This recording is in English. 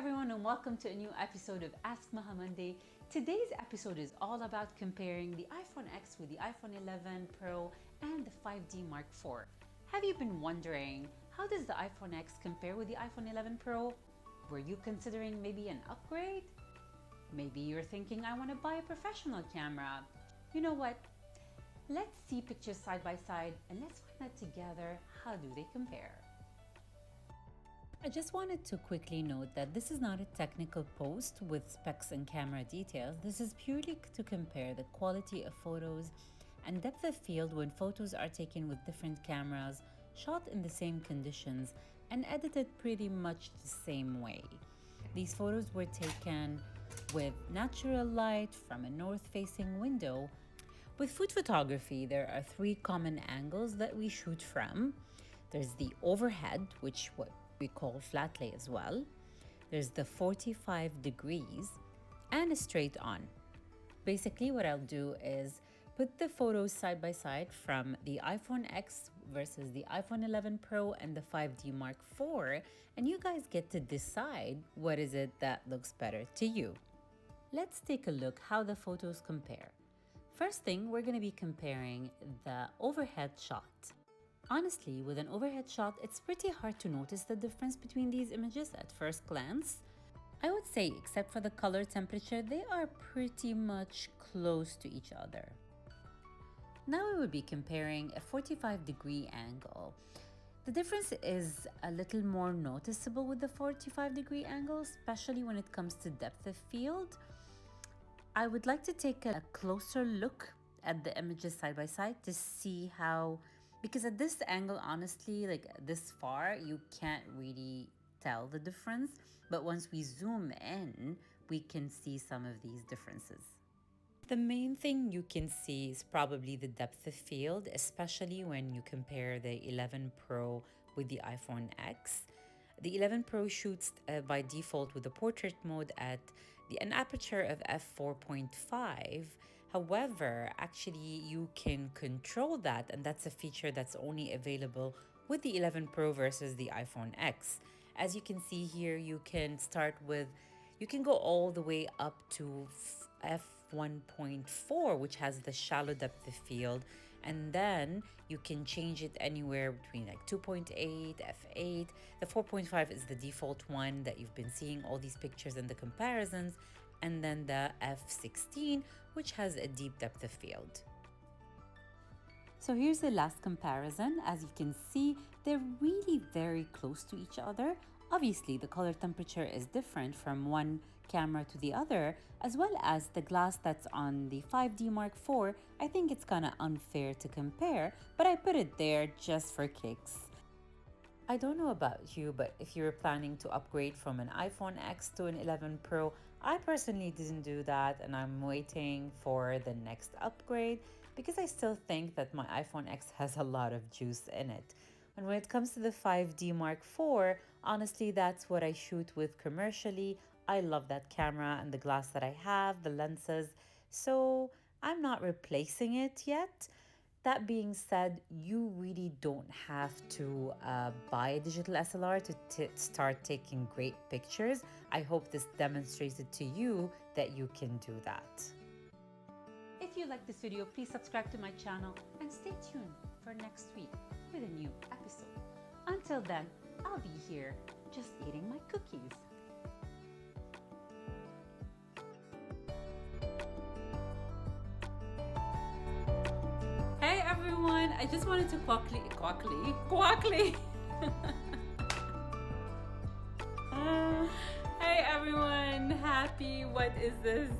everyone, and welcome to a new episode of Ask Maha Monday. Today's episode is all about comparing the iPhone X with the iPhone 11 Pro and the 5D Mark IV. Have you been wondering, how does the iPhone X compare with the iPhone 11 Pro? Were you considering maybe an upgrade? Maybe you're thinking, I want to buy a professional camera. You know what? Let's see pictures side by side and let's find out together, how do they compare? I just wanted to quickly note that this is not a technical post with specs and camera details. This is purely to compare the quality of photos and depth of field when photos are taken with different cameras, shot in the same conditions, and edited pretty much the same way. These photos were taken with natural light from a north-facing window. With food photography, there are three common angles that we shoot from. There's the overhead, which we call flat lay as well. There's the 45 degrees and a straight on. Basically, what I'll do is put the photos side by side from the iPhone X versus the iPhone 11 Pro and the 5D Mark IV, and you guys get to decide what is it that looks better to you. Let's take a look how the photos compare. First thing, we're going to be comparing the overhead shot. Honestly, with an overhead shot, it's pretty hard to notice the difference between these images at first glance. I would say, except for the color temperature, they are pretty much close to each other. Now we will be comparing a 45-degree angle. The difference is a little more noticeable with the 45-degree angle, especially when it comes to depth of field. I would like to take a closer look at the images side by side to see how, because at this angle, honestly, like this far, you can't really tell the difference. But once we zoom in, we can see some of these differences. The main thing you can see is probably the depth of field, especially when you compare the 11 Pro with the iPhone X. The 11 Pro shoots by default with the portrait mode at an aperture of f4.5. However, actually you can control that, and that's a feature that's only available with the 11 Pro versus the iPhone X. As you can see here, you can go all the way up to f1.4, which has the shallow depth of field, and then you can change it anywhere between like 2.8, f8. The 4.5 is the default one that you've been seeing all these pictures and the comparisons, and then the f16, which has a deep depth of field. So here's the last comparison. As you can see, they're really very close to each other. Obviously, the color temperature is different from one camera to the other, as well as the glass that's on the 5D Mark IV. I think it's kind of unfair to compare, but I put it there just for kicks. I don't know about you, but if you're planning to upgrade from an iPhone X to an 11 Pro, I personally didn't do that, and I'm waiting for the next upgrade because I still think that my iPhone X has a lot of juice in it. And when it comes to the 5D Mark IV, honestly, that's what I shoot with commercially. I love that camera and the glass that I have, the lenses. So I'm not replacing it yet. That being said, you really don't have to buy a digital SLR to start taking great pictures. I hope this demonstrated to you that you can do that. If you like this video, please subscribe to my channel and stay tuned for next week with a new episode. Until then, I'll be here just eating my cookies. Hey everyone, I just wanted to quickly. Hey everyone, what is this?